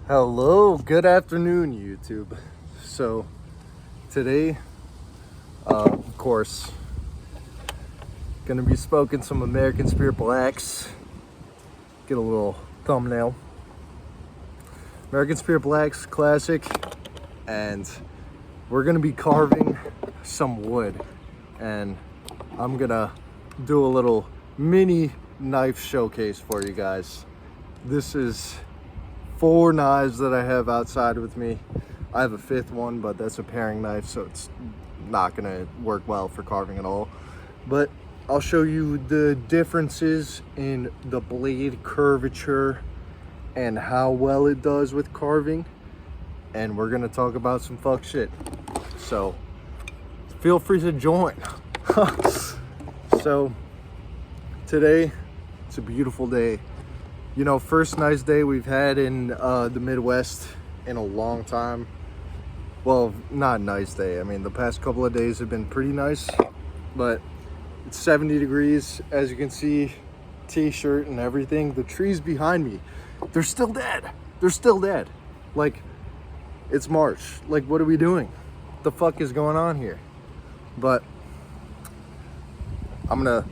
Hello, good afternoon, YouTube. So today, of course, gonna be smoking some American Spirit Blacks. Get a little thumbnail. American Spirit Blacks Classic, and we're gonna be carving some wood, and I'm gonna do a little mini knife showcase for you guys. This is 4 knives that I have outside with me. I have a 5th one, but that's a paring knife, so it's not gonna work well for carving at all. But I'll show you the differences in the blade curvature and how well it does with carving. And we're gonna talk about some fuck shit. So feel free to join. So today, it's a beautiful day. You know, first nice day we've had in the Midwest in a long time. Well, not nice day. I mean, the past couple of days have been pretty nice, but it's 70 degrees, as you can see, t-shirt and everything. The trees behind me, they're still dead. They're still dead. Like, it's March. Like, what are we doing? What the fuck is going on here? But I'm gonna,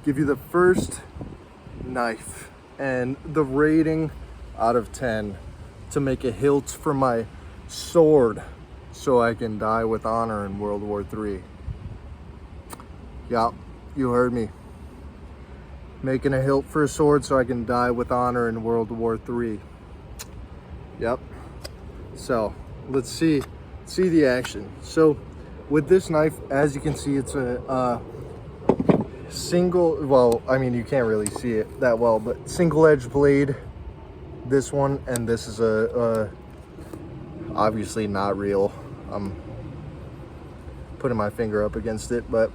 give you the first knife and the rating out of 10 to make a hilt for my sword so I can die with honor in World War III. Yeah, you heard me. Making a hilt for a sword so I can die with honor in World War III. Yep. So let's see the action. So with this knife, as you can see, it's a single, well, I mean, you can't really see it that well, but single edge blade, this one, and this is a obviously not real. I'm putting my finger up against it, but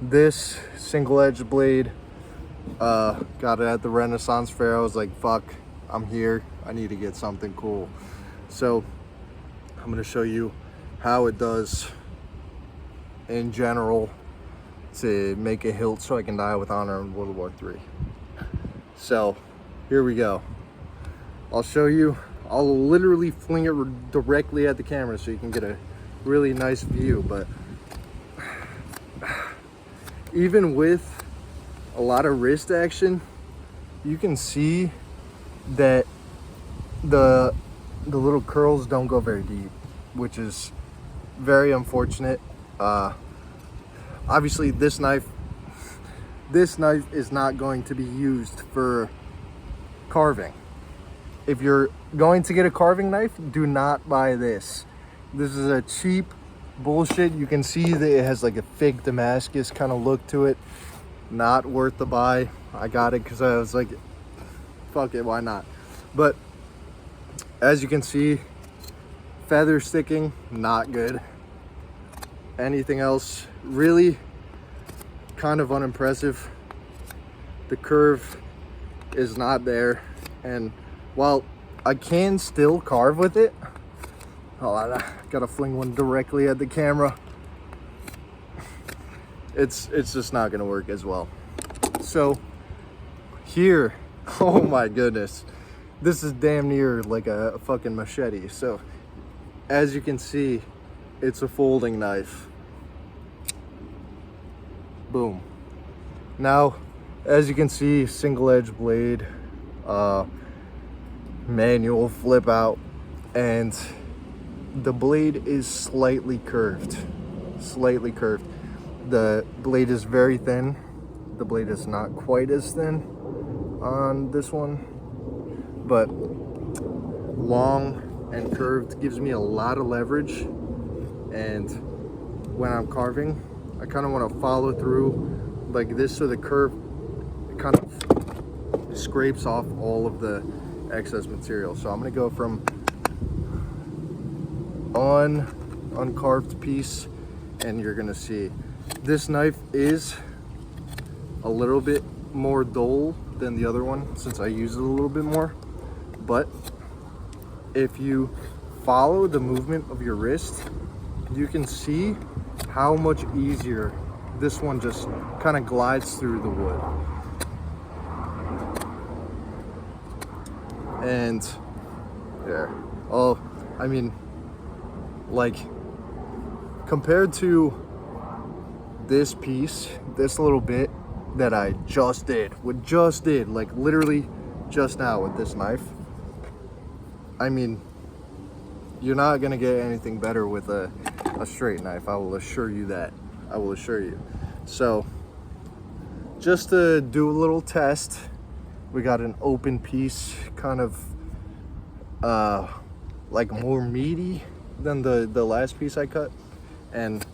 this single edge blade, got it at the Renaissance Fair. I was like, fuck, I'm here, I need to get something cool. So I'm going to show you how it does in general to make a hilt so I can die with honor in World War III. So here we go. I'll show you. I'll literally fling it directly at the camera so you can get a really nice view. But even with a lot of wrist action, you can see that the little curls don't go very deep, which is very unfortunate. Obviously this knife is not going to be used for carving. If you're going to get a carving knife, do not buy this. This is a cheap bullshit. You can see that it has like a fake Damascus kind of look to it. Not worth the buy. I got it because I was like, fuck it, why not? But as you can see, feather sticking, not good. Anything else, really kind of unimpressive. The curve is not there, and while I can still carve with it, oh, I gotta fling one directly at the camera. It's just not gonna work as well. So here, oh my goodness, this is damn near like a fucking machete. So as you can see, it's a folding knife. Boom. Now, as you can see, single edge blade, manual flip out, and the blade is slightly curved. The blade is very thin. The blade is not quite as thin on this one, but long and curved gives me a lot of leverage. And when I'm carving, I kind of want to follow through like this so the curve kind of scrapes off all of the excess material. So I'm going to go from uncarved piece, and you're going to see this knife is a little bit more dull than the other one since I use it a little bit more. But if you follow the movement of your wrist, you can see how much easier this one just kind of glides through the wood. And there. Oh, I mean, like, compared to this piece, this little bit that I just did, like literally just now with this knife, I mean, you're not gonna get anything better with a straight knife. I will assure you that. I will assure you. So, just to do a little test, we got an open piece, kind of like more meaty than the last piece I cut, and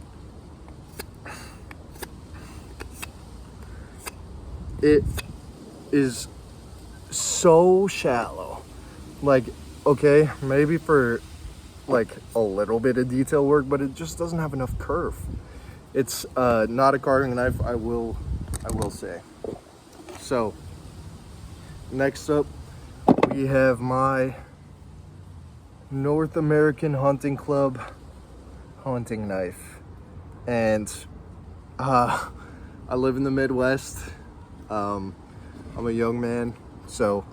it is so shallow. Like, okay, maybe for like a little bit of detail work, but it just doesn't have enough curve. It's not a carving knife, I will say. So next up, we have my North American Hunting Club hunting knife, and I live in the Midwest. I'm a young man, so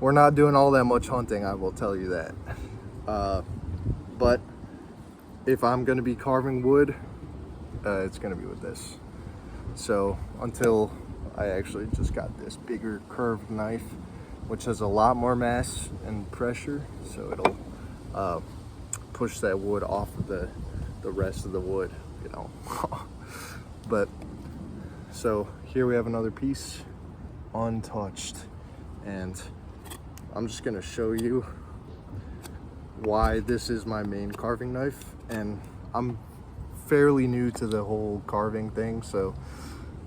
we're not doing all that much hunting, I will tell you that. But if I'm gonna be carving wood, it's gonna be with this. So until I actually just got this bigger curved knife, which has a lot more mass and pressure, so it'll push that wood off of the rest of the wood, you know. But so here we have another piece, untouched, and I'm just gonna show you why this is my main carving knife. And I'm fairly new to the whole carving thing, so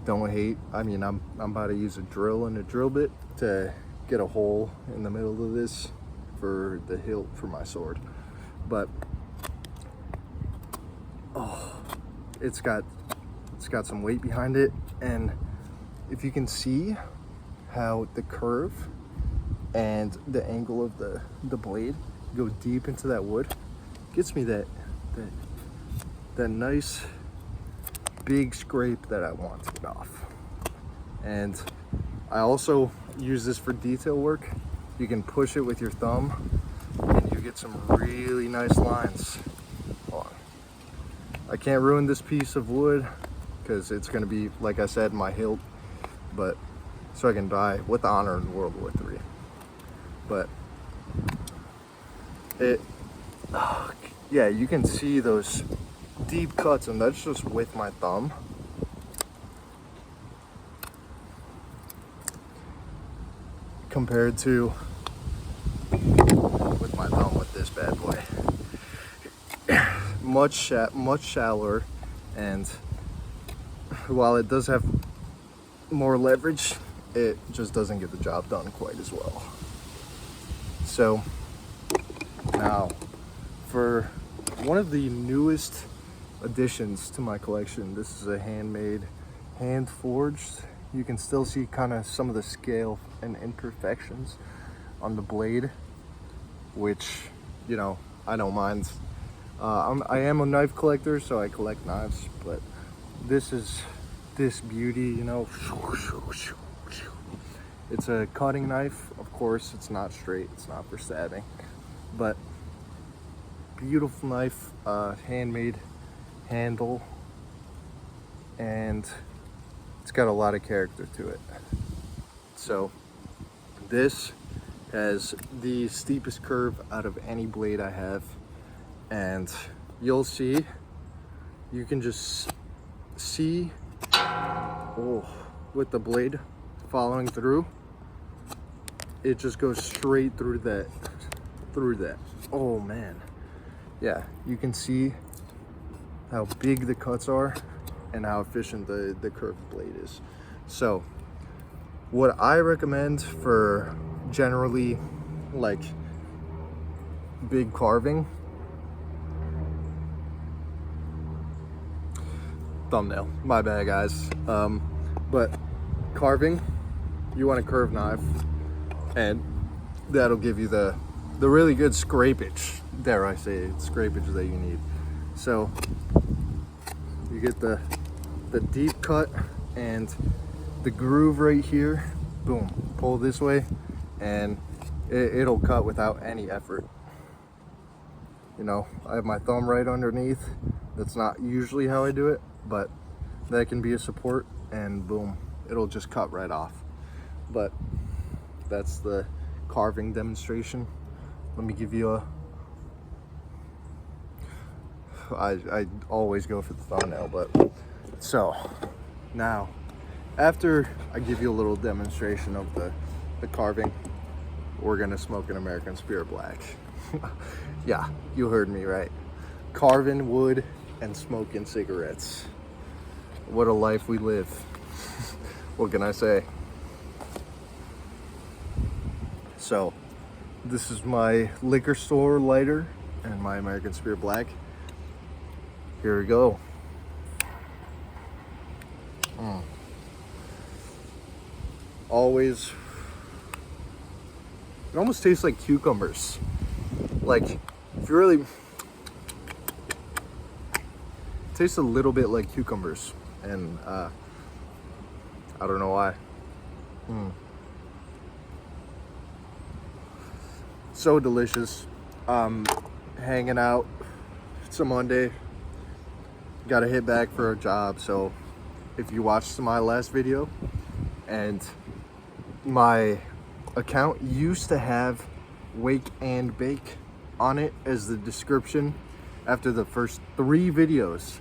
don't hate. I mean, I'm about to use a drill and a drill bit to get a hole in the middle of this for the hilt for my sword. But oh, it's got some weight behind it, and if you can see how the curve and the angle of the blade go deep into that wood, gets me that nice big scrape that I want to get off. And I also use this for detail work. You can push it with your thumb and you get some really nice lines. Hold on. I can't ruin this piece of wood because it's going to be, like I said, my hilt, but so I can die with honor in World War III. But yeah, you can see those deep cuts, and that's just with my thumb. Compared to with my thumb with this bad boy. Much shallower, and while it does have more leverage, it just doesn't get the job done quite as well. So now, for one of the newest additions to my collection, this is a handmade, hand forged. You can still see kind of some of the scale and imperfections on the blade, which, you know, I don't mind. I am a knife collector, so I collect knives, but this is this beauty, you know. It's a cutting knife, of course. It's not straight, it's not for stabbing, but beautiful knife, handmade handle, and it's got a lot of character to it. So this has the steepest curve out of any blade I have, and you'll see, you can just see, oh, with the blade following through, it just goes straight through that. Oh man, yeah, you can see how big the cuts are and how efficient the curved blade is. So what I recommend for generally like big carving, thumbnail, my bad guys, but carving, you want a curved knife, and that'll give you the really good scrapage, dare I say, scrapage that you need. So you get the deep cut and the groove right here, boom, pull this way, and it'll cut without any effort. You know, I have my thumb right underneath. That's not usually how I do it, but that can be a support, and boom, it'll just cut right off. But that's the carving demonstration. Let me give you a, I always go for the thumbnail, but so now after I give you a little demonstration of the carving, we're gonna smoke an American Spirit Black. Yeah, you heard me right. Carving wood and smoking cigarettes. What a life we live. What can I say? So, this is my liquor store lighter and my American Spirit Black. Here we go. Always, it almost tastes like cucumbers. Like, if you really, it tastes a little bit like cucumbers, and I don't know why. So delicious. Hanging out. It's a Monday. Got to hit back for a job. So if you watched my last video, and my account used to have wake and bake on it as the description after the first 3 videos.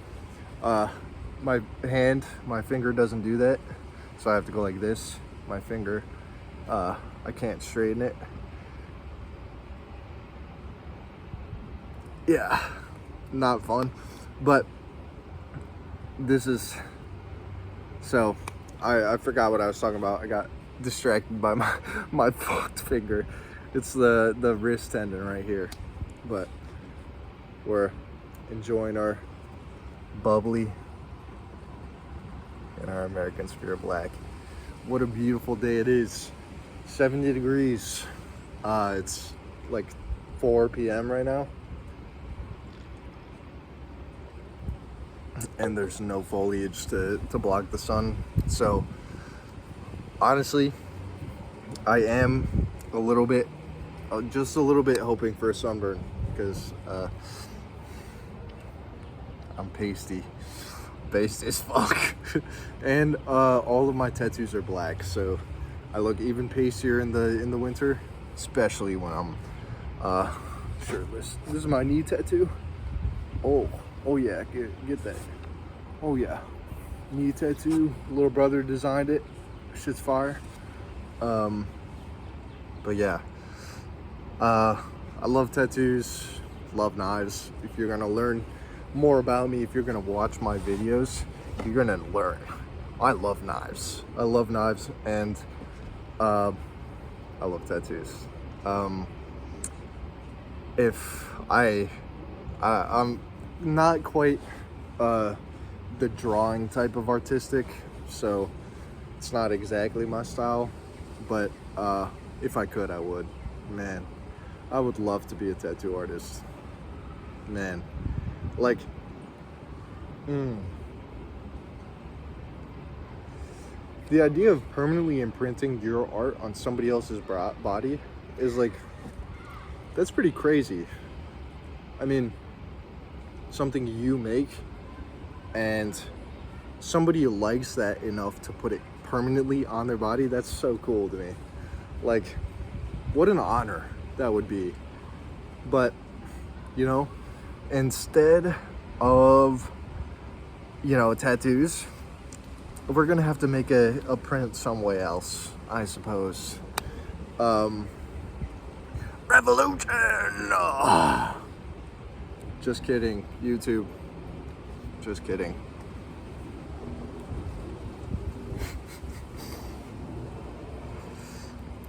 My finger doesn't do that, so I have to go like this. My finger, I can't straighten it. Yeah, not fun. But this is, so I forgot what I was talking about. I got distracted by my fucked finger. It's the wrist tendon right here. But we're enjoying our bubbly and our American Spirit Black. What a beautiful day it is. 70 degrees. It's like 4 p.m. right now. And there's no foliage to block the sun. So honestly, I am a little bit, just a little bit hoping for a sunburn, because I'm pasty as fuck. And all of my tattoos are black, so I look even pastier in the winter, especially when I'm shirtless. This is my knee tattoo. Oh yeah, get that. Oh yeah, knee tattoo. Little brother designed it. Shit's fire. But yeah, I love tattoos, love knives. If you're gonna learn more about me, if you're gonna watch my videos, you're gonna learn. I love knives. I love knives, and I love tattoos. I'm not quite the drawing type of artistic, so it's not exactly my style, but if I could, I would. Man, I would love to be a tattoo artist. Man, like, the idea of permanently imprinting your art on somebody else's body is like, that's pretty crazy. I mean, something you make and somebody likes that enough to put it permanently on their body, that's so cool to me. Like, what an honor that would be. But, you know, instead of, you know, tattoos, we're gonna have to make a print some way else, I suppose. Revolution! Just kidding, YouTube. Just kidding.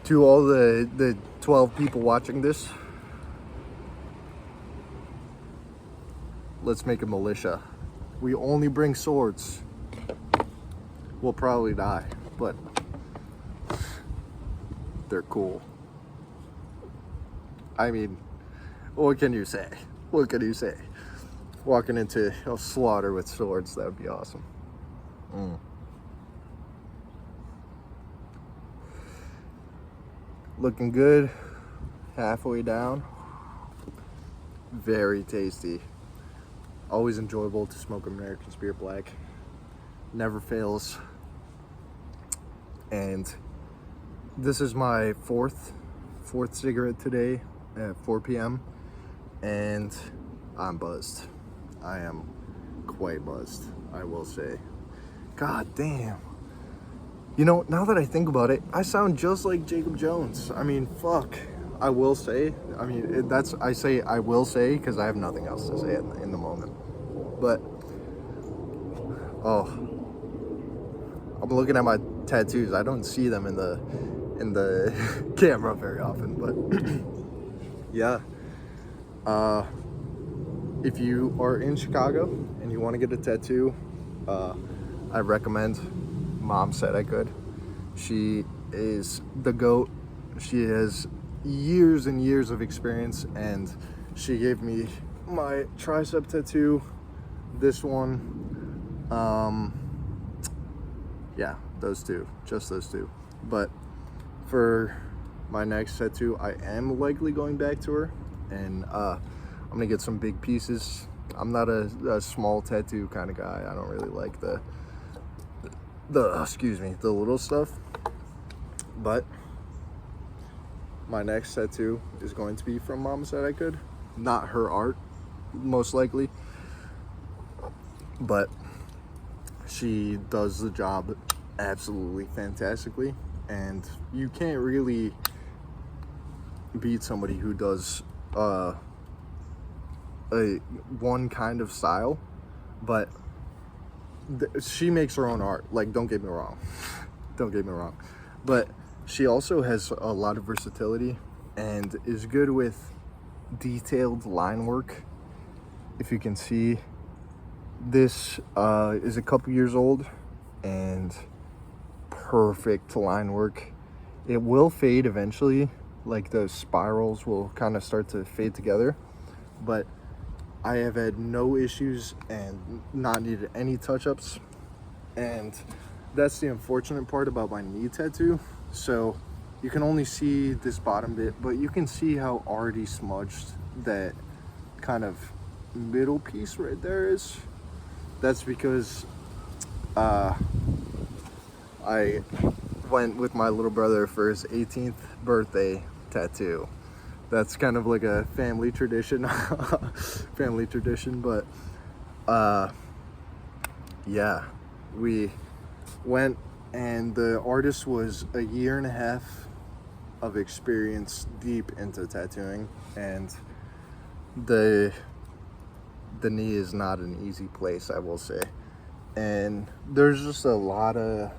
To all the 12 people watching this, let's make a militia. We only bring swords. We'll probably die, but they're cool. I mean, what can you say? What can you say? Walking into a slaughter with swords, that would be awesome. Looking good. halfway down. Very tasty. Always enjoyable to smoke American Spirit Black. Never fails. And this is my fourth cigarette today at 4 p.m. and I'm buzzed. I am quite buzzed, I will say. God damn. You know, now that I think about it, I sound just like Jacob Jones. I mean, fuck. I will say. I mean, I say I will say because I have nothing else to say in the moment. But, oh, I'm looking at my tattoos. I don't see them in the camera very often, but yeah. If you are in Chicago and you want to get a tattoo, I recommend Mom Said I Could. She is the GOAT. She has years and years of experience, and she gave me my tricep tattoo, this one, yeah, those two, just those two. But for my next tattoo, I am likely going back to her, and I'm gonna get some big pieces. I'm not a small tattoo kind of guy. I don't really like the little stuff. But my next tattoo is going to be from Mama Said I Could. Not her art, most likely, but she does the job absolutely fantastically, and you can't really beat somebody who does one kind of style, but she makes her own art. Like, don't get me wrong, but she also has a lot of versatility and is good with detailed line work. If you can see, this is a couple years old and perfect line work. It will fade eventually, like those spirals will kind of start to fade together, but I have had no issues and not needed any touch-ups. And that's the unfortunate part about my knee tattoo. So you can only see this bottom bit, but you can see how already smudged that kind of middle piece right there is. That's because I went with my little brother for his 18th birthday tattoo. That's kind of like a family tradition. But yeah, we went, and the artist was a year and a half of experience deep into tattooing, and the knee is not an easy place, I will say. And there's just a lot of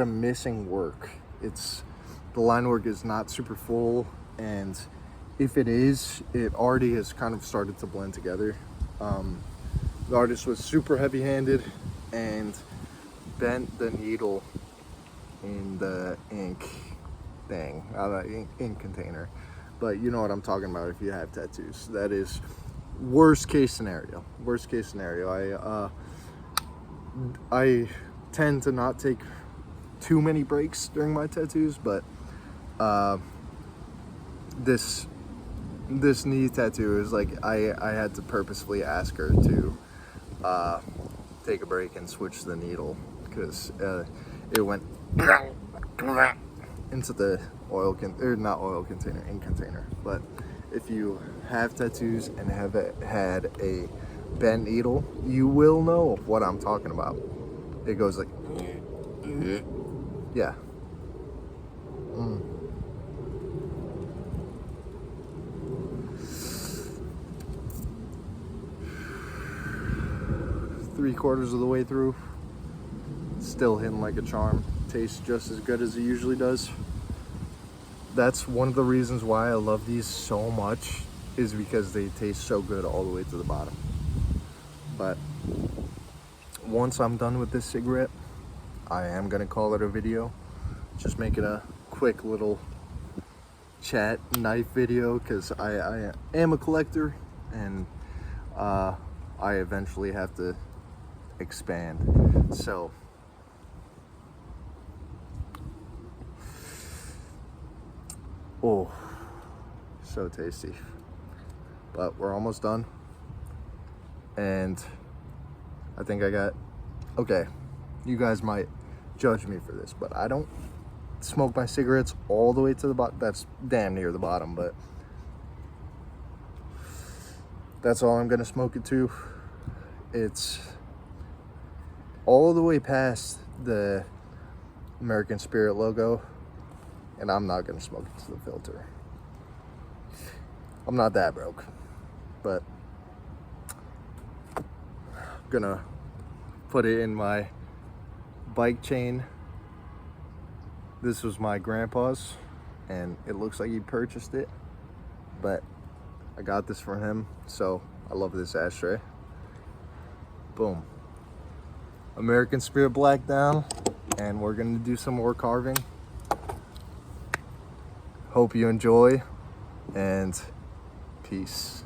missing work. The line work is not super full, and if it is, it already has kind of started to blend together. The artist was super heavy-handed and bent the needle in the ink thing, ink container. But you know what I'm talking about if you have tattoos. That is worst case scenario. I tend to not take too many breaks during my tattoos, but this knee tattoo is like I had to purposefully ask her to take a break and switch the needle, because it went into the ink container. But if you have tattoos and have had a bent needle, you will know what I'm talking about. It goes like, yeah. 3/4 of the way through, still hitting like a charm. Tastes just as good as it usually does. That's one of the reasons why I love these so much, is because they taste so good all the way to the bottom. But once I'm done with this cigarette, I am gonna call it a video. Just make it a quick little chat knife video, because I am a collector, and I eventually have to expand. So So tasty. But we're almost done. And I think I got, okay, you guys might judge me for this, but I don't smoke my cigarettes all the way to the bottom. That's damn near the bottom, but that's all I'm gonna smoke it to. It's all the way past the American Spirit logo, and I'm not gonna smoke it to the filter. I'm not that broke, but I'm gonna put it in my bike chain. This was my grandpa's, and it looks like he purchased it, but I got this from him, so I love this ashtray. Boom. American Spirit Black down, and we're gonna do some more carving. Hope you enjoy, and peace.